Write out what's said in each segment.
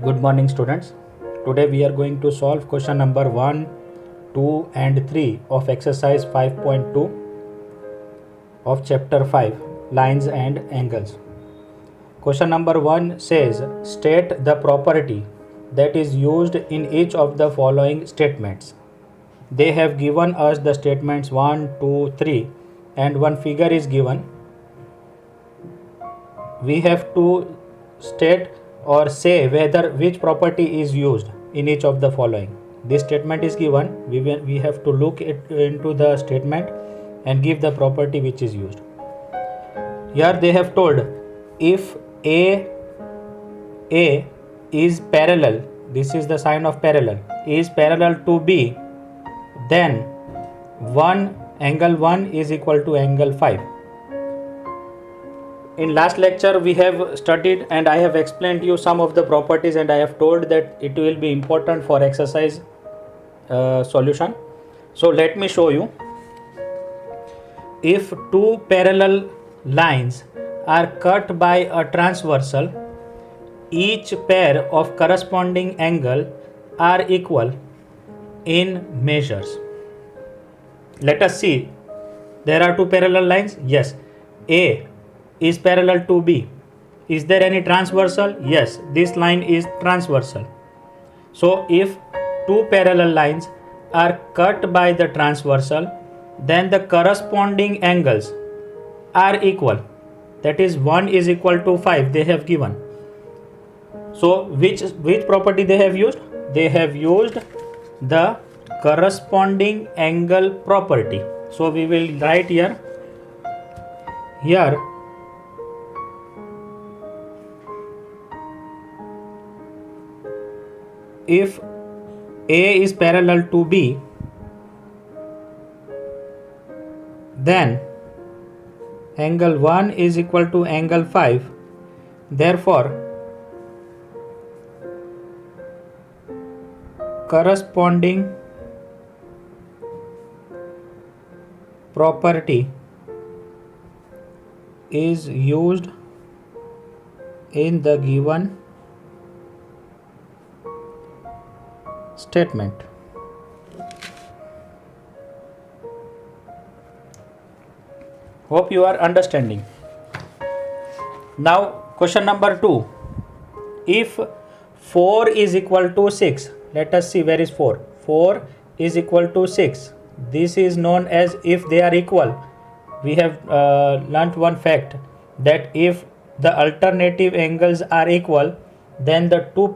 Good morning, students. Today we are going to solve question number 1, 2 and 3 of exercise 5.2 of chapter 5, lines and angles. Question number 1 says, state the property that is used in each of the following statements. They have given us the statements 1, 2, 3 and one figure is given. We have to state or say whether which property is used in each of the following. This statement is given. We have to look into the statement and give the property which is used. Here they have told if A is parallel, this is the sign of parallel, is parallel to B, then angle 1 is equal to angle 5. In last lecture we have studied and I have explained you some of the properties and I have told that it will be important for exercise solution. So let me show you. If two parallel lines are cut by a transversal, each pair of corresponding angle are equal in measures. Let us see. There are two parallel lines. Yes. A is parallel to B. Is there any transversal? Yes, this line is transversal. So if two parallel lines are cut by the transversal, then the corresponding angles are equal. That is 1 is equal to 5 they have given. So which property they have used? They have used the corresponding angle property. So we will write here if A is parallel to B, then angle 1 is equal to angle 5. Therefore, corresponding property is used in the given statement. Hope you are understanding. Now question number 2. If 4 is equal to 6, let us see where is 4. 4 is equal to 6. This is known as if they are equal. We have learnt one fact that if the alternative angles are equal, then the two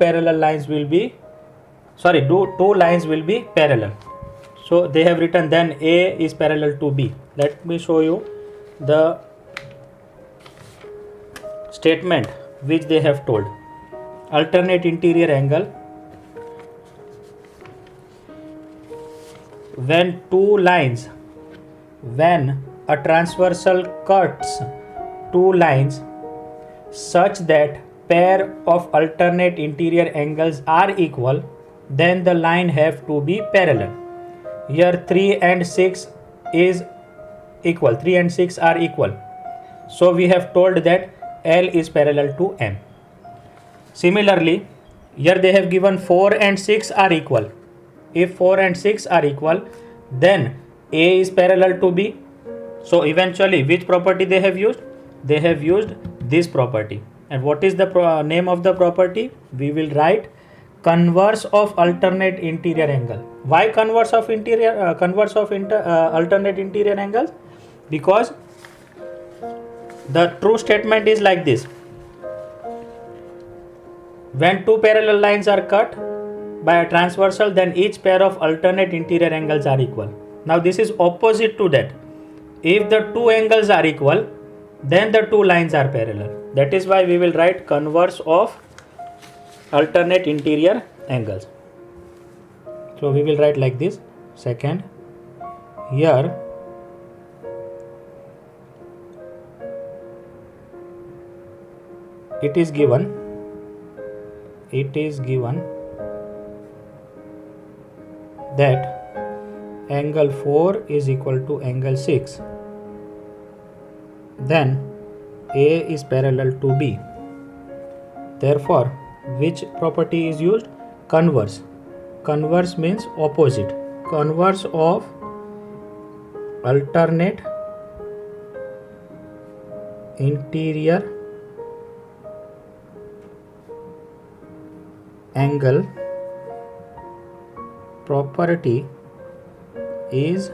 lines will be parallel. So they have written then A is parallel to B. Let me show you the statement which they have told. Alternate interior angle. When a transversal cuts two lines such that pair of alternate interior angles are equal, then the line have to be parallel. Here 3 and 6 is equal. 3 and 6 are equal. So we have told that L is parallel to M. Similarly, here they have given 4 and 6 are equal. If 4 and 6 are equal, then A is parallel to B. So eventually which property they have used? They have used this property. And what is the name of the property? We will write converse of alternate interior angle. Why converse of alternate interior angles? Because the true statement is like this. When two parallel lines are cut by a transversal, then each pair of alternate interior angles are equal. Now this is opposite to that. If the two angles are equal, then the two lines are parallel. That is why we will write converse of alternate interior angles. So we will write like this. Second, here it is given that angle 4 is equal to angle 6, then A is parallel to B. Therefore, which property is used? Converse. Converse means opposite. Converse of alternate interior angle property is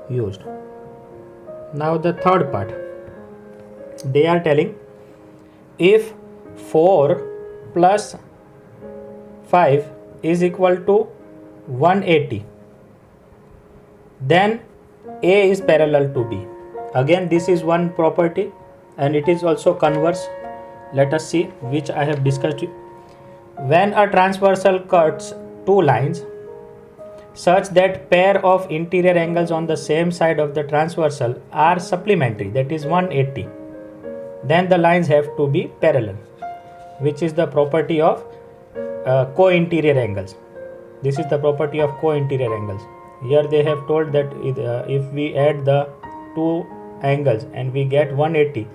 used. Now the third part, they are telling if 4 plus 5 is equal to 180, then A is parallel to B. Again, this is one property and it is also converse. Let us see, which I have discussed. When a transversal cuts two lines such that pair of interior angles on the same side of the transversal are supplementary, that is 180, then the lines have to be parallel, which is the property of co-interior angles. This is the property of co-interior angles. Here they have told that if we add the two angles and we get 180,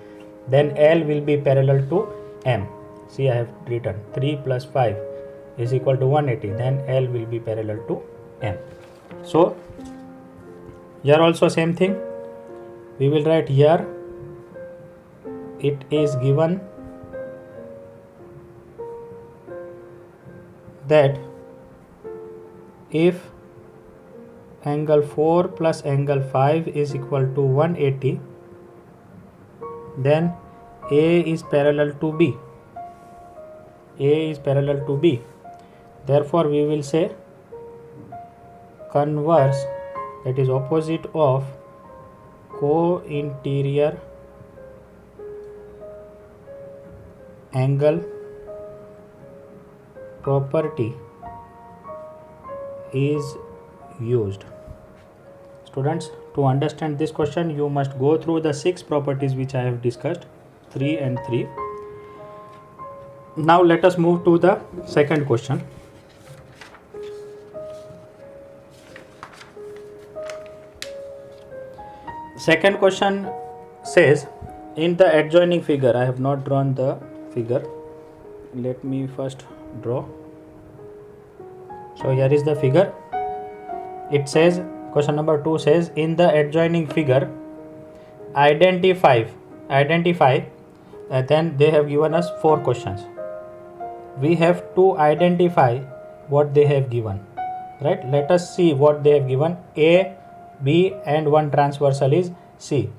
then L will be parallel to M. See, I have written 3 plus 5 is equal to 180, then L will be parallel to M. So here also same thing, we will write here it is given that if angle 4 plus angle 5 is equal to 180, then A is parallel to B. A is parallel to B. Therefore, we will say converse, that is opposite of co-interior angle property is used. Students, to understand this question, you must go through the 6 properties which I have discussed, 3 and 3. Now let us move to the second question. Second question says, in the adjoining figure, I have not drawn the figure. Let me first draw. So here is the figure. It says, question number 2 says, in the adjoining figure, identify, then they have given us 4 questions. We have to identify what they have given, right? Let us see what they have given. A, B and one transversal is C.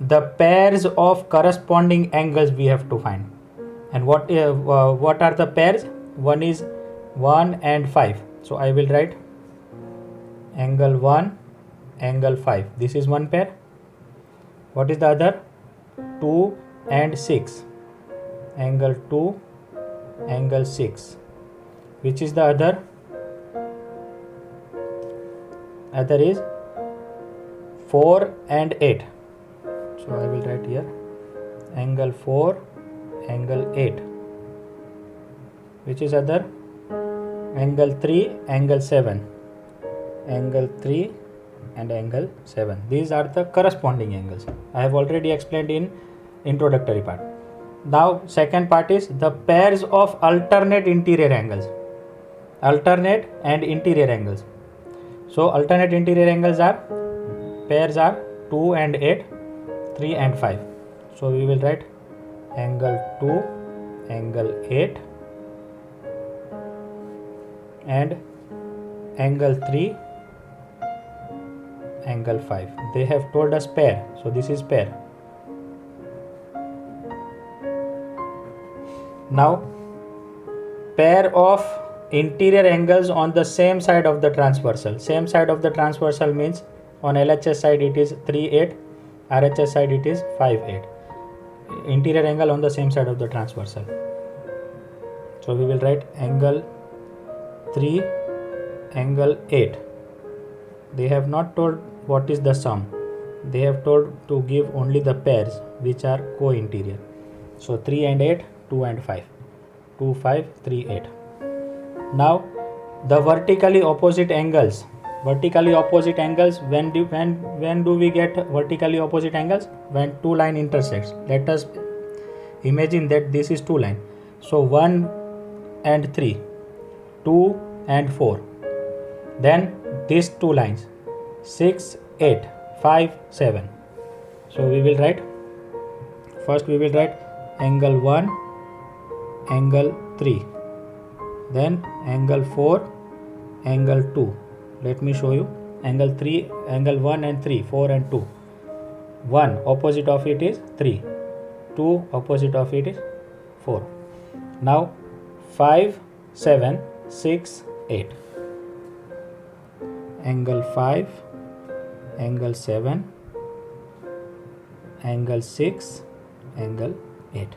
The pairs of corresponding angles we have to find. And what are the pairs? One is 1 and 5. So I will write angle 1, angle 5. This is one pair. What is the other? 2 and 6. Angle 2, angle 6. Which is the other? Other is 4 and 8. So I will write here angle 4, angle 8. Which is other? Angle 3, angle 7. Angle 3 and angle 7. These are the corresponding angles. I have already explained in introductory part. Now second part is the pairs of alternate interior angles. Alternate and interior angles. So alternate interior angles are, pairs are 2 and 8, 3 and 5. So we will write angle 2, angle 8 and angle 3, angle 5. They have told us pair. So this is pair. Now pair of interior angles on the same side of the transversal. Same side of the transversal means on LHS side it is 3, 8, RHS side it is 5, 8. Interior angle on the same side of the transversal. So we will write angle 3, angle 8. They have not told what is the sum. They have told to give only the pairs which are co-interior. So 3 and 8, 2 and 5. 2, 5, 3, 8. Now the vertically opposite angles. Vertically opposite angles, when do we get vertically opposite angles? When two line intersects. Let us imagine that this is two line. So 1 and 3, 2 and 4. Then these two lines 6, 8, 5, 7. So we will write, first we will write angle 1, angle 3, then angle 4, angle 2. Let me show you angle 3, angle 1 and 3, 4 and 2. 1 opposite of it is 3, 2 opposite of it is 4. Now 5, 7, 6, 8. Angle 5, angle 7, angle 6, angle 8.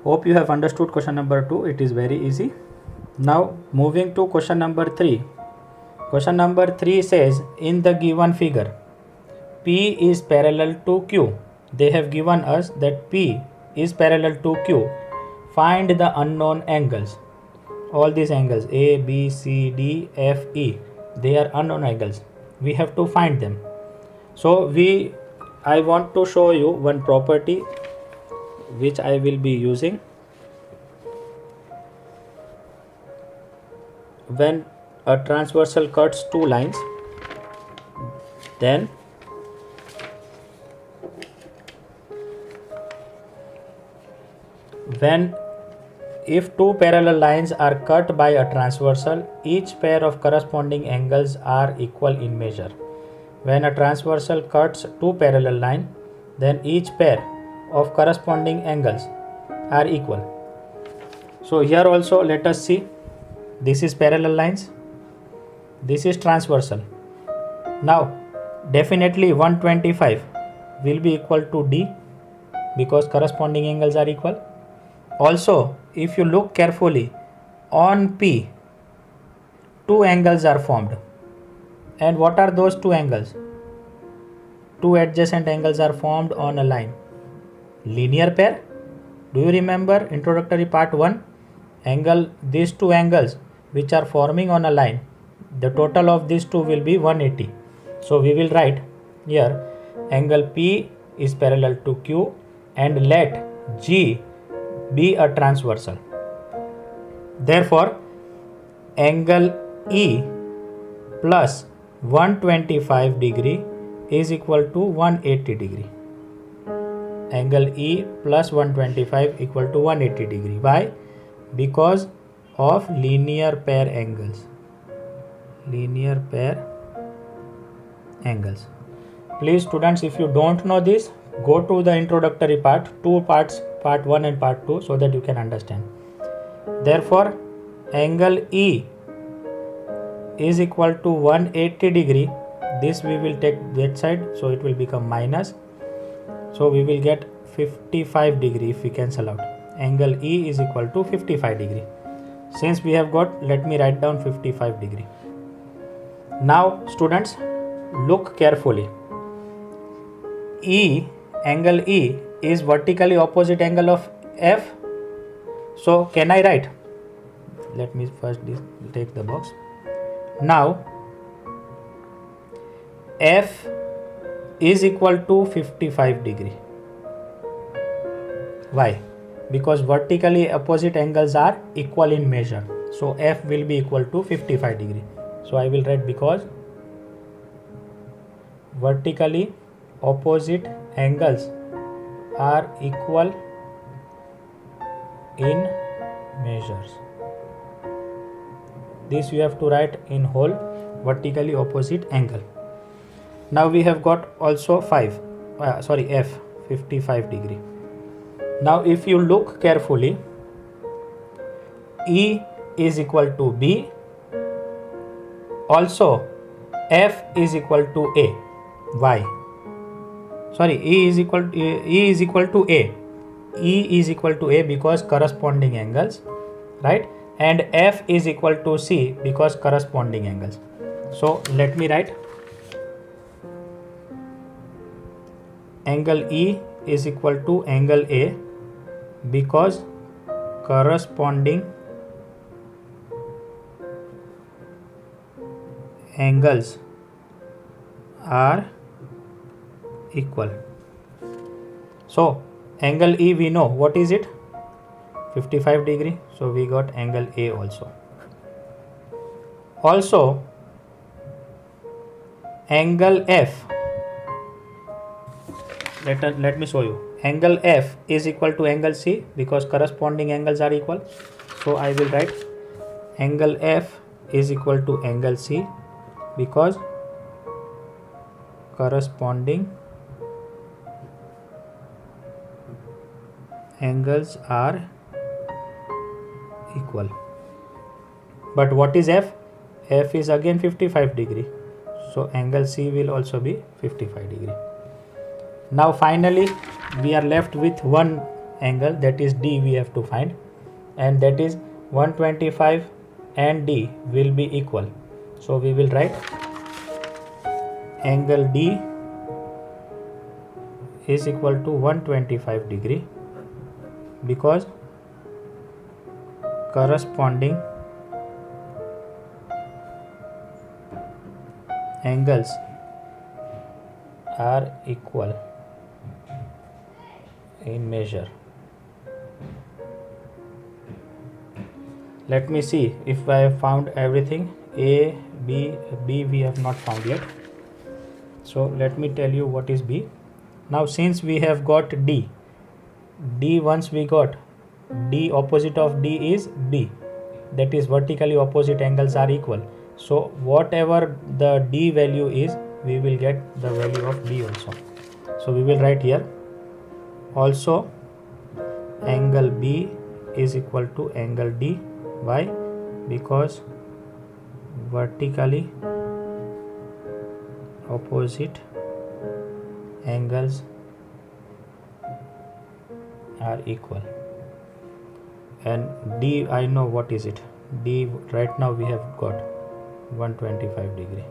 Hope you have understood question number 2. It is very easy. Now moving to question number 3. Question number 3 says, in the given figure, P is parallel to Q. They have given us that P is parallel to Q. Find the unknown angles. All these angles A, B, C, D, F, E, they are unknown angles. We have to find them. So I want to show you one property which I will be using. When a transversal cuts two lines, then if two parallel lines are cut by a transversal, each pair of corresponding angles are equal in measure. When a transversal cuts two parallel lines, then each pair of corresponding angles are equal. So here also let us see, this is parallel lines, this is transversal. Now definitely 125 will be equal to D because corresponding angles are equal. Also, if you look carefully, on P, two angles are formed. And what are those two angles? Two adjacent angles are formed on a line. Linear pair. Do you remember introductory part 1? These two angles which are forming on a line, the total of these two will be 180. So we will write here angle P is parallel to Q and let G be a transversal. Therefore, angle E plus 125 degree is equal to 180 degree. Angle E plus 125 equal to 180 degree. Why? Because of linear pair angles. Linear pair angles. Please students, if you don't know this, go to the introductory part, two parts, part 1 and part 2, so that you can understand. Therefore, angle E is equal to 180 degree. This we will take that side, so it will become minus. So we will get 55 degree if we cancel out. Angle E is equal to 55 degree. Since we have got, let me write down 55 degree. Now students, look carefully. Angle E is vertically opposite angle of F. So can I write? Let me first take the box. Now F is equal to 55 degree. Why? Because vertically opposite angles are equal in measure. So F will be equal to 55 degree. So I will write because vertically opposite angles are equal in measures. This you have to write in whole, vertically opposite angle. Now we have got also F 55 degree. Now if you look carefully, E is equal to B. Also F is equal to A. Why? E is equal to A. E is equal to A because corresponding angles, right? And F is equal to C because corresponding angles. So let me write angle E is equal to angle A because corresponding angles are equal. So angle E we know what is it? 55 degree, so we got angle A also. Also angle F, let me show you. Angle F is equal to angle C because corresponding angles are equal. So I will write angle F is equal to angle C because corresponding angles are equal. But what is F? F is again 55 degree. So angle C will also be 55 degree. Now finally we are left with one angle, that is D we have to find, and that is 125 and D will be equal. So we will write angle D is equal to 125 degree because corresponding angles are equal in measure. Let me see if I have found everything. A, B we have not found yet. So let me tell you what is B. Now since we have got D, once we got D, opposite of D is B, that is vertically opposite angles are equal. So whatever the D value is, we will get the value of D also. So we will write here also angle B is equal to angle D. Why? Because vertically opposite angles are equal. And D, I know what is it. D right now we have got 125 degree.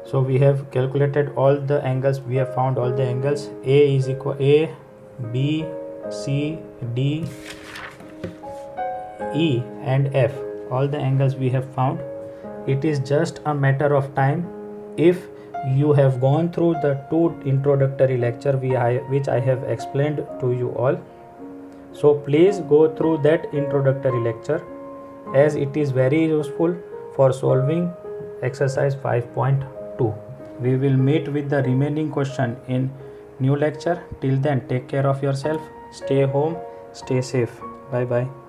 So we have calculated all the angles, we have found all the angles. A is equal A, B, C, D, E and F, all the angles we have found. It is just a matter of time if you have gone through the 2 introductory lecture which I have explained to you all. So please go through that introductory lecture as it is very useful for solving exercise 5.2. We will meet with the remaining question in new lecture. Till then, take care of yourself, stay home, stay safe. Bye bye.